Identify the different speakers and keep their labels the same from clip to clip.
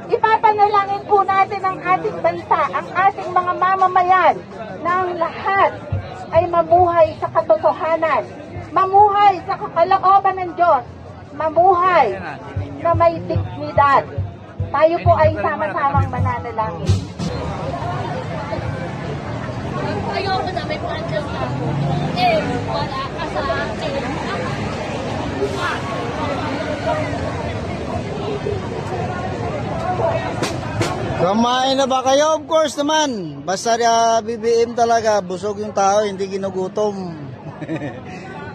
Speaker 1: ipapanalangin po natin ang ating bansa, ang ating mga mamamayan, na ang lahat ay mamuhay sa katotohanan, mamuhay sa kalooban ng Diyos, mamuhay na may dignidad. Tayo po ay sama-samang mananalangin.
Speaker 2: Ayoko na may planchang ako. Wala ka sa akin.
Speaker 3: Kumain na ba kayo? Of course naman. Basta BBM talaga, busog yung tao, hindi ginugutom.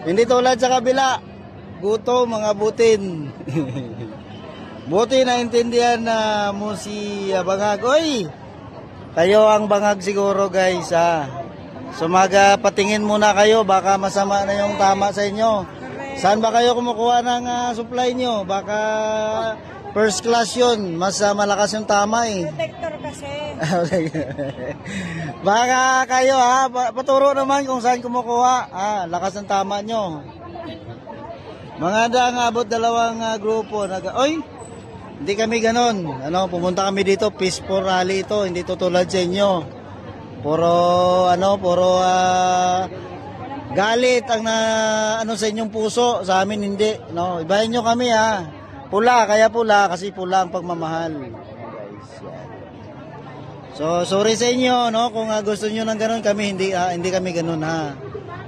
Speaker 3: Hindi tulad sa kabila. Gutom, mga butin. Buti na intindihan na mo si Bangag. Oy! Kayo ang bangag siguro guys ha. Sumaga patingin muna kayo, baka masama na yung tama sa inyo. Saan ba kayo kumukuha ng supply nyo? Baka first class yun, mas malakas yung tama eh.
Speaker 4: Protector kasi.
Speaker 3: Baka kayo ha, paturo naman kung saan kumukuha. Lakas ng tama nyo. Mga daang abot dalawang grupo. Oy! Hindi kami ganon. Pumunta kami dito, peaceful rally ito, hindi to tulad sa inyo. Puro galit ang sa inyong puso, sa amin hindi, no. Ibahin niyo kami ha. Pula, kaya pula kasi pula ang pagmamahal. Guys, yan. So, sorry sa inyo, no, kung gusto niyo ng ganon, kami hindi kami ganon ha.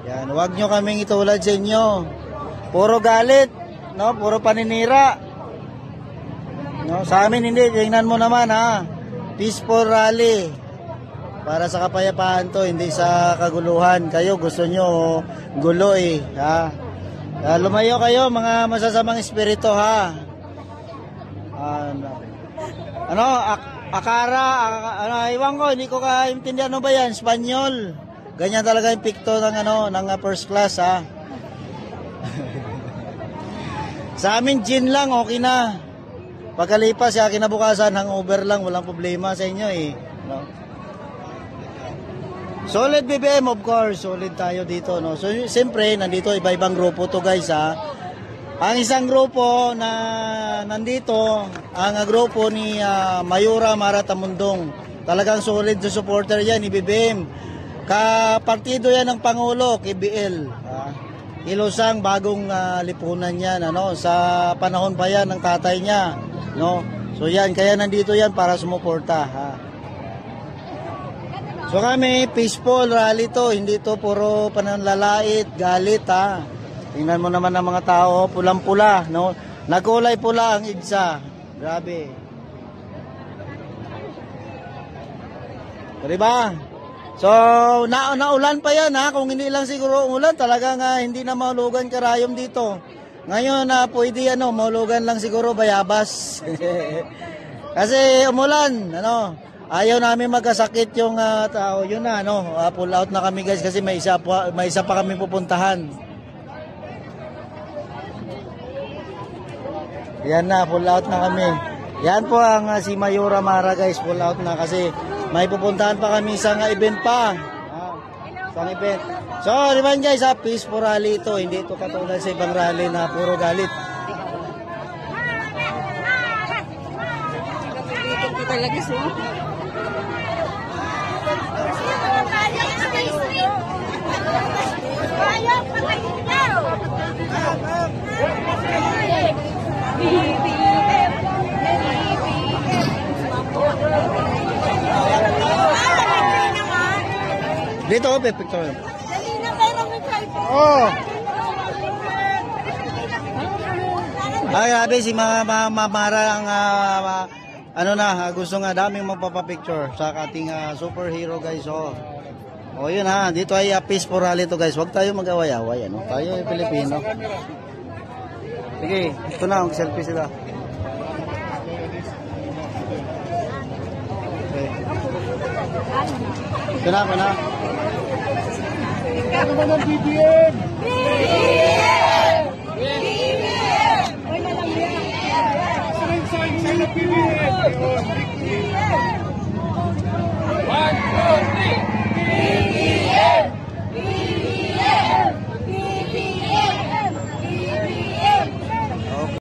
Speaker 3: Yan, wag niyo kaming itulad sa inyo. Puro galit, no, puro paninira. No, sa amin hindi, tingnan mo naman ha. Peaceful rally. Para sa kapayapaan to, hindi sa kaguluhan. Kayo gusto nyo gulo eh, ha. Lumayo kayo mga masasamang espiritu ha. Iwan ko, hindi ko kaintindihan ano ba yan, Espanyol. Ganyan talaga yung pikto ng first class ha. Sa amin gin lang, okay na. Pagkalipas sa kinabukasan, hangover lang, walang problema sa inyo eh. No? Solid BBM, of course, solid tayo dito. No? So, siyempre, nandito iba-ibang grupo to guys ha. Ang isang grupo na nandito, ang grupo ni Mayura Mara Tamundong. Talagang solid na supporter yan ni BBM. Kapartido yan ng Pangulo, KBL. Ilosang bagong lipunan yan, sa panahon pa yan ng tatay niya. No? So yan, kaya nandito yan para sumuporta ha. So kami, peaceful rally to, hindi to puro pananlalait, galit ha. Tingnan mo naman ang mga tao, pulang-pula, no? Nagkulay pula ang igsa. Grabe. Diba? So, naulan pa yan ha. Kung hindi lang siguro ulan, talagang hindi na mahulugan karayom dito. Ngayon pwede mahulugan lang siguro bayabas. Kasi umulan, ayaw namin magkasakit yung tao. Yun na, pull out na kami guys kasi may isa pa kami pupuntahan. Yan na, pull out na kami. Yan po ang si Mayura Mara guys, pull out na kasi may pupuntahan pa kami sa event pa. Isang event. So, di ba guys, peaceful rally ito. Hindi ito katulad sa ibang rally na puro galit.
Speaker 4: Ito talaga siya.
Speaker 3: Dito, picture.
Speaker 4: Dali na, pero may cellphone.
Speaker 3: Oh. Ay, grabe si Mara ang gusto nga daming magpapapicture sa ating superhero guys. Oh, yun ha. Dito ay peaceful rally to guys. Huwag tayo mag-away-away. Tayo ay Pilipino. Sige, ito na. Mag-selfie sila. Okay. Ito na, ito na.
Speaker 5: Ano ba ng BBM?
Speaker 4: BBM!
Speaker 5: BBM! Sign ng BBM!